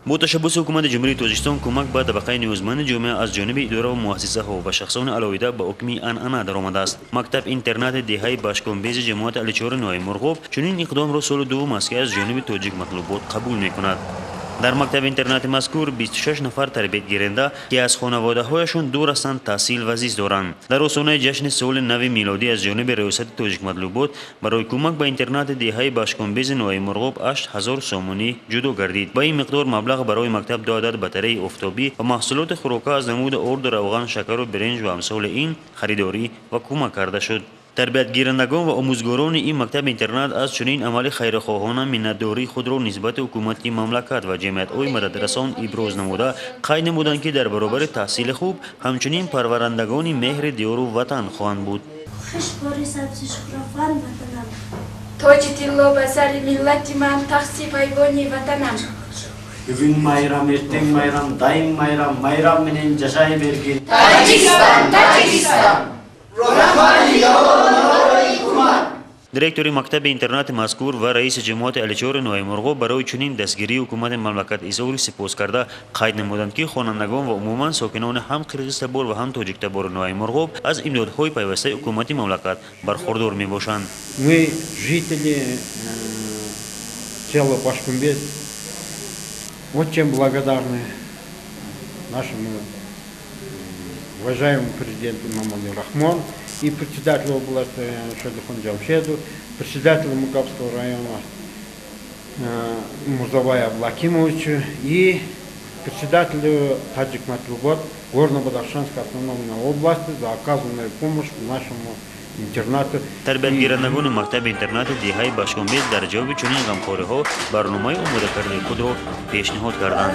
با تشبث حکومت جمهوری تاجیکستان کمک به طبقه نیازمند جامعه از جانب اداره و مؤسسه‌ها و شخصان علاوه به حکمی انعنه درآمده است. مکتب اینترنت دهه باشکومبیز جماعت علیچهار نوای مرغوب چنین اقدام را سال دوم است که از جانب تاجیک مطلوبات قبول می‌کند. در مکتب اینترنت مذکور 26 نفر تربیت گیرنده که از خانواده‌هایشان دور هستند تحصیل و زیست دارند. در آستانه جشن سال نو میلادی از جانب ریاست تاجیک مطلوبات برای کمک به اینترنت دهه باشکومبیز نوای مرغوب 8000 سومونی جدا گردید. با این مقدار مبلغ برای مکتب دو عدد بطری آفتابی و محصولات خوراکی از نمود ارد، روغن، شکر و برنج و امثال این خریداری و کمک کرده شد. تربیت گیرندگان و آموزگاران این مکتب اینترنت از چنین عمل خیرخواهانه منتداری خود را نسبت حکومت مملکت و جمعیت‌های مددرسان ابراز نموده قید نمودند که در برابر تحصیل خوب همچنین پرورندگان مهر دیار و وطن خواهند بود. تاج طلا به سر ملت من تقسیم ایوانی وطنم. Bugün bayram, erten bayram, daim bayram, bayram menen yaşay bergin. Tacikistan. دایرکتور مکتب اینترنت مذکور و رئیس جماعت علیچهار نوای مرغوب برای چنین دستگیری حکومت مملکت اظهار سپاس کرده قید نمودند که خوانندگان و عموما ساکنان هم قرقیزتبار و هم تاجیکتبار نوای مرغوب از امدادهای پیوسته حکومت مملکت برخوردار می باشند. Мы, жители села Башкумбез, очень благодарны нашему уважаемому президенту Мамаду Рахмону и председателю области Шадыхану Джамшеду, председателю Мукабского района Мурзабаю Аблакимовичу и председателю Таджик Матлубот Горно-Бадахшанской автономной области за оказанную помощь нашему интернату. تربیت گیرندگان مکتب اینترنت دهه باشکومبیز در جواب چنین غمخوری‌ها برنامه آماده کرده خود را پیشنهاد کردند.